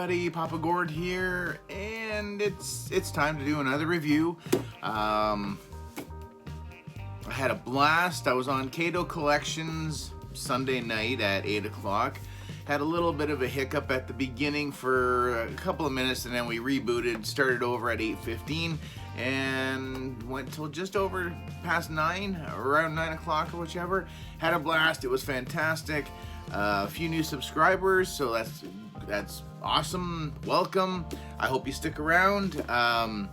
everybody, Papa Gord here, and it's time to do another review. I had a blast. I was on Cato Collections Sunday night at 8 o'clock. Had a little bit of a hiccup at the beginning for a couple of minutes, and then we rebooted, started over at 8:15, and went till just over past 9, around 9 o'clock or whichever. Had a blast. It was fantastic. A few new subscribers, so that's awesome. Welcome. I hope you stick around. I'm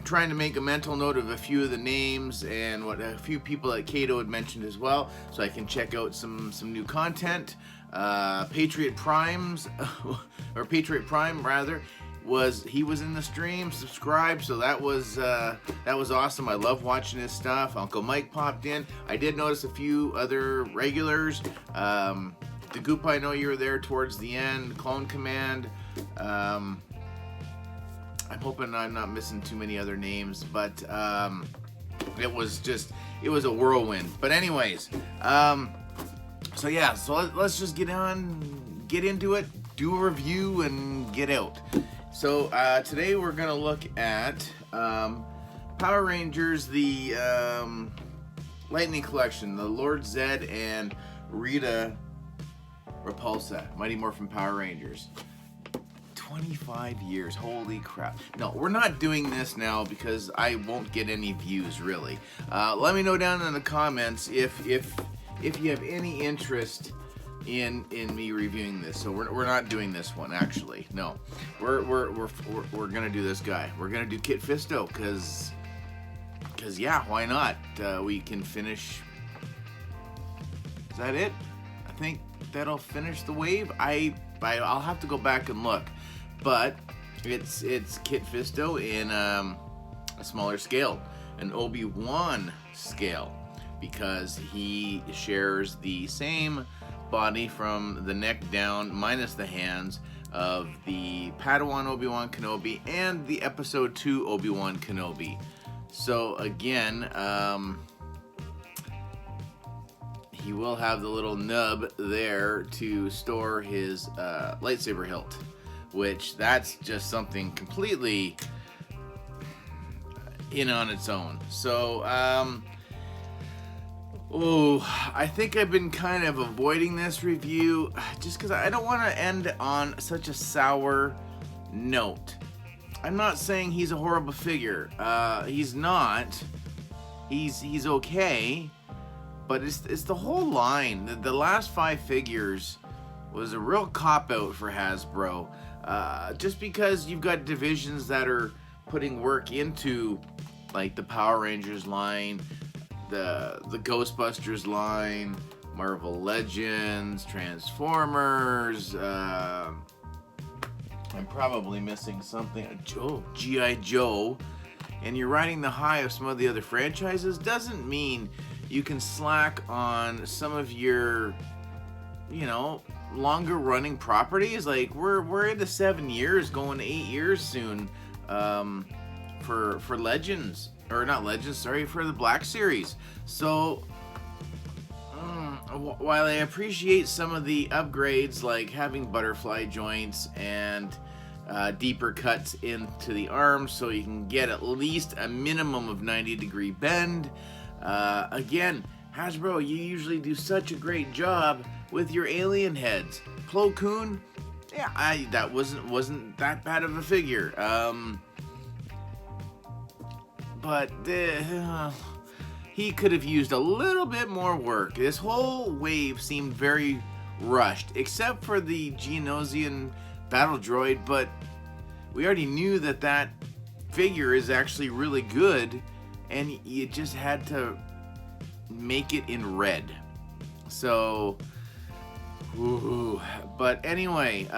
trying to make a mental note of a few of the names and what a few people at Cato had mentioned as well, so I can check out some new content. Patriot Primes, or Patriot Prime rather, was in the stream, subscribed, so that was awesome. I love watching his stuff. Uncle Mike popped in. I did notice a few other regulars. The Goop, I know you were there towards the end. Clone Command. I'm hoping I'm not missing too many other names, but it was a whirlwind. But anyways, so yeah, so let's just get into it, do a review, and get out. So today we're gonna look at Power Rangers, the Lightning Collection, the Lord Zed and Rita Repulsa, Mighty Morphin Power Rangers. 25 years, holy crap. No, we're not doing this now because I won't get any views, really. Let me know down in the comments if you have any interest in me reviewing this. So we're not doing this one, actually. No, we're gonna do this guy. We're gonna do Kit Fisto because yeah, why not? We can finish. Is that it? I think that'll finish the wave. I'll have to go back and look, but it's Kit Fisto in a smaller scale, an Obi-Wan scale, because he shares the same body from the neck down, minus the hands, of the Padawan Obi-Wan Kenobi and the Episode 2 Obi-Wan Kenobi. So again, he will have the little nub there to store his lightsaber hilt, which that's just something completely in on its own. So, I think I've been kind of avoiding this review just because I don't want to end on such a sour note. I'm not saying he's a horrible figure. He's not. He's okay. But it's the whole line. The last 5 figures was a real cop-out for Hasbro. Just because you've got divisions that are putting work into, like the Power Rangers line, the Ghostbusters line, Marvel Legends, Transformers, I'm probably missing something. G.I. Joe. And you're riding the high of some of the other franchises, doesn't mean you can slack on some of your, longer running properties. Like we're into 7 years, going to 8 years soon, for Legends, or not Legends, sorry, for the Black Series. So while I appreciate some of the upgrades, like having butterfly joints and deeper cuts into the arms, so you can get at least a minimum of 90-degree bend. Again, Hasbro, you usually do such a great job with your alien heads. Plo Koon, yeah, that wasn't that bad of a figure. But he could have used a little bit more work. This whole wave seemed very rushed, except for the Geonosian battle droid, but we already knew that figure is actually really good, and you just had to make it in red. So, but anyway,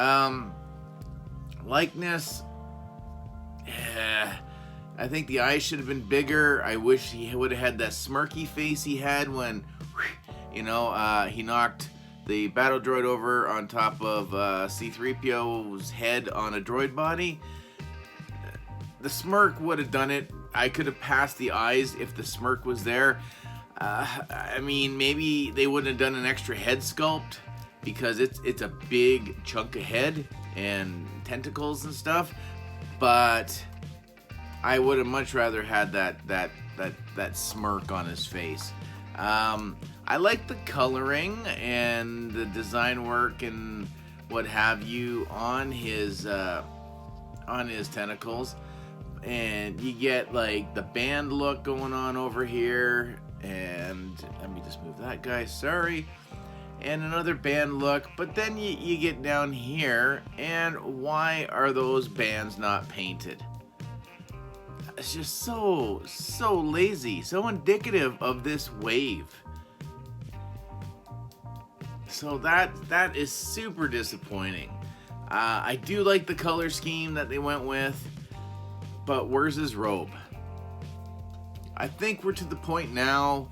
likeness, I think the eyes should have been bigger. I wish he would have had that smirky face he had when, he knocked the battle droid over on top of C-3PO's head on a droid body. The smirk would have done it. I could have passed the eyes if the smirk was there. I mean, maybe they wouldn't have done an extra head sculpt because it's a big chunk of head and tentacles and stuff, but I would have much rather had that smirk on his face. I like the coloring and the design work and what have you on his tentacles, and you get like the band look going on over here, and let me just move that guy, sorry, and another band look, but then you get down here, and why are those bands not painted? It's just so lazy, so indicative of this wave. So that is super disappointing. I do like the color scheme that they went with, but where's his robe? I think we're to the point now,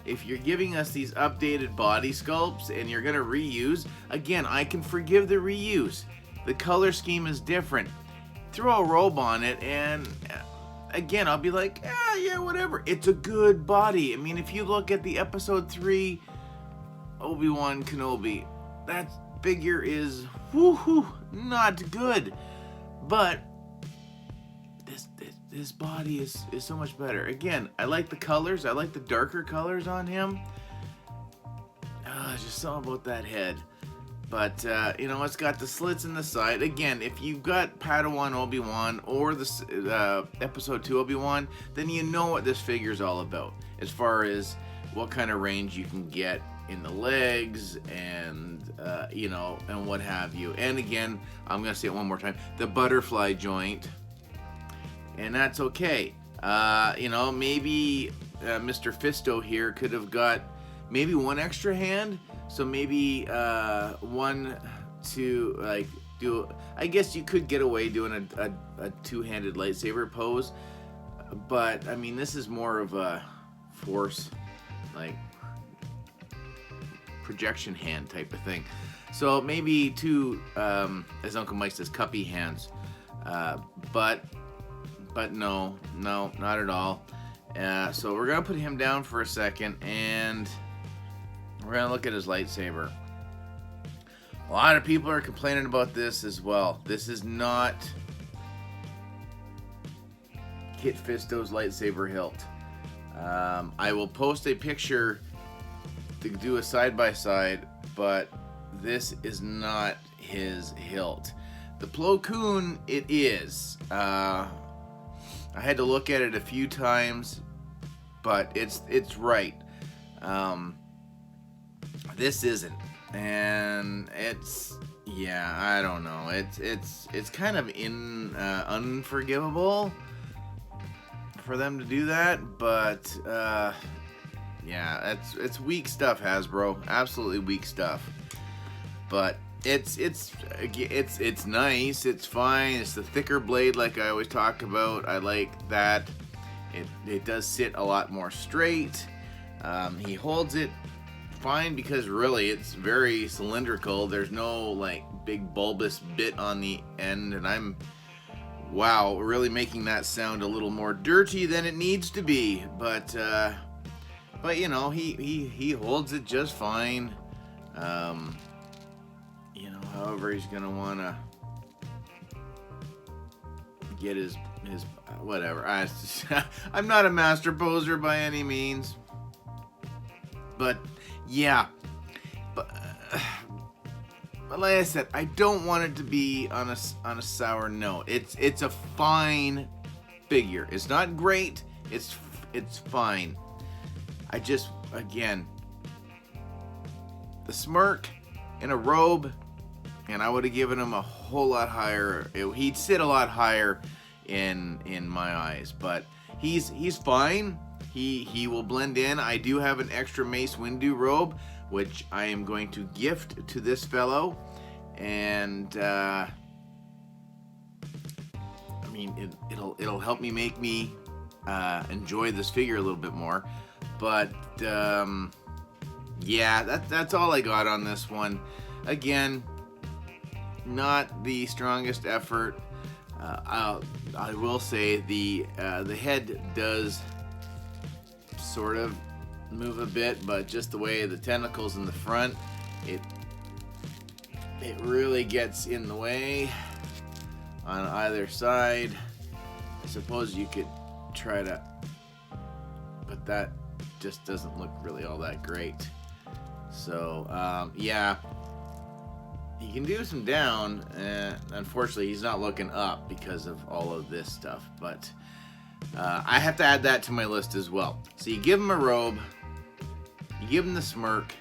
if you're giving us these updated body sculpts and you're gonna reuse, again, I can forgive the reuse. The color scheme is different. Throw a robe on it and again, I'll be like, yeah, whatever. It's a good body. I mean, if you look at the episode 3 Obi-Wan Kenobi, that figure is not good. But this body is so much better. Again, I like the colors. I like the darker colors on him. Just something about that head. But, it's got the slits in the side. Again, if you've got Padawan Obi-Wan or the Episode 2 Obi-Wan, then you know what this figure's all about. As far as what kind of range you can get in the legs and, and what have you. And again, I'm going to say it one more time, the butterfly joint. And that's okay. Maybe Mr. Fisto here could have got maybe one extra hand. So maybe one to do. I guess you could get away doing a two-handed lightsaber pose, but I mean this is more of a force, projection hand type of thing. So maybe two, as Uncle Mike says, cuppy hands, but no, not at all. So we're gonna put him down for a second and we're going to look at his lightsaber. A lot of people are complaining about this as well. This is not Kit Fisto's lightsaber hilt. I will post a picture to do a side-by-side, but this is not his hilt. The Plo Koon, it is. I had to look at it a few times, but it's right. This isn't, and I don't know. It's kind of unforgivable for them to do that, but it's weak stuff, Hasbro. Absolutely weak stuff. But it's nice. It's fine. It's the thicker blade, like I always talk about. I like that. It does sit a lot more straight. He holds it fine because really it's very cylindrical. There's no big bulbous bit on the end, and I'm really making that sound a little more dirty than it needs to be. But he holds it just fine. However he's gonna wanna get his whatever. I'm not a master poser by any means. But yeah, but like I said, I don't want it to be on a sour note. It's a fine figure. It's not great. It's fine. I just, again, the smirk in a robe, and I would have given him a whole lot higher. He'd sit a lot higher in my eyes. But he's fine. He will blend in. I do have an extra Mace Windu robe, which I am going to gift to this fellow. And it'll help me make me enjoy this figure a little bit more. But that's all I got on this one. Again, not the strongest effort. I will say the head does sort of move a bit, but just the way the tentacles in the front, it really gets in the way on either side. I suppose you could try to, but that just doesn't look really all that great. So yeah, he can do some down. Unfortunately, he's not looking up because of all of this stuff, but I have to add that to my list as well. So you give him a robe, you give him the smirk,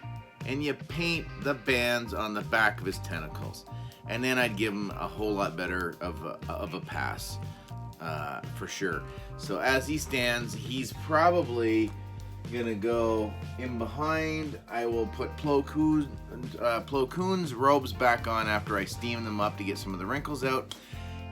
and you paint the bands on the back of his tentacles. And then I'd give him a whole lot better of a pass, for sure. So as he stands, he's probably gonna go in behind. I will put Plo Koon's robes back on after I steam them up to get some of the wrinkles out.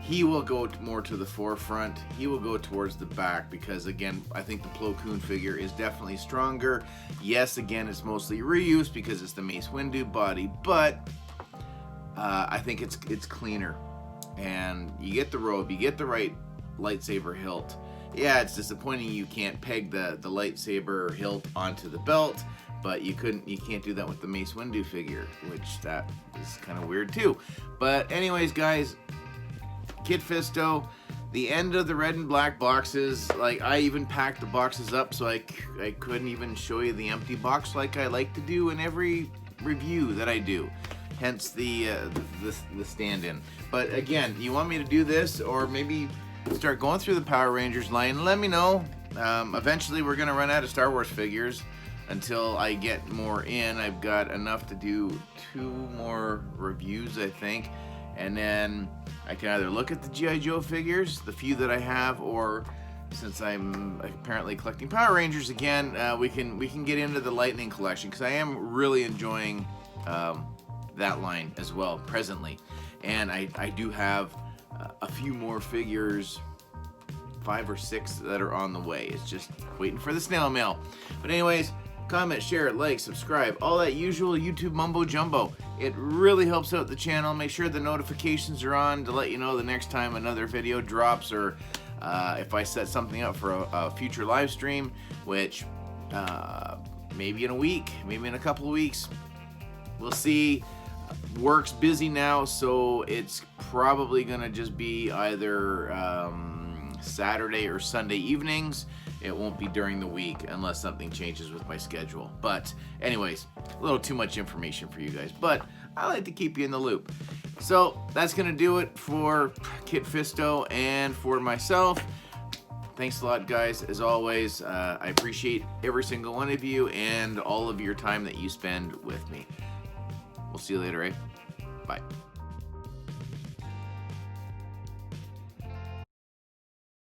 He will go more to the forefront. He will go towards the back because, again, I think the Plo Koon figure is definitely stronger. Yes, again, it's mostly reuse because it's the Mace Windu body, but I think it's cleaner. And you get the robe, you get the right lightsaber hilt. Yeah, it's disappointing you can't peg the lightsaber hilt onto the belt, but you can't do that with the Mace Windu figure, which that is kind of weird too. But anyways, guys, Kit Fisto, the end of the red and black boxes. Like, I even packed the boxes up so I couldn't even show you the empty box like I like to do in every review that I do. Hence the stand-in. But again, you want me to do this or maybe start going through the Power Rangers line? Let me know. Eventually we're gonna run out of Star Wars figures until I get more in. I've got enough to do 2 more reviews, I think, and then I can either look at the G.I. Joe figures, the few that I have, or since I'm apparently collecting Power Rangers again, we can get into the Lightning collection because I am really enjoying that line as well presently, and I do have a few more figures, 5 or 6 that are on the way. It's just waiting for the snail mail. But anyways, comment, share, like, subscribe, all that usual YouTube mumbo jumbo. It really helps out the channel. Make sure the notifications are on to let you know the next time another video drops, or if I set something up for a future live stream, which maybe in a week, maybe in a couple of weeks. We'll see. Work's busy now, so it's probably gonna just be either Saturday or Sunday evenings. It won't be during the week unless something changes with my schedule. But anyways, a little too much information for you guys, but I like to keep you in the loop. So that's gonna do it for Kit Fisto and for myself. Thanks a lot, guys. As always, I appreciate every single one of you and all of your time that you spend with me. We'll see you later, eh? Bye.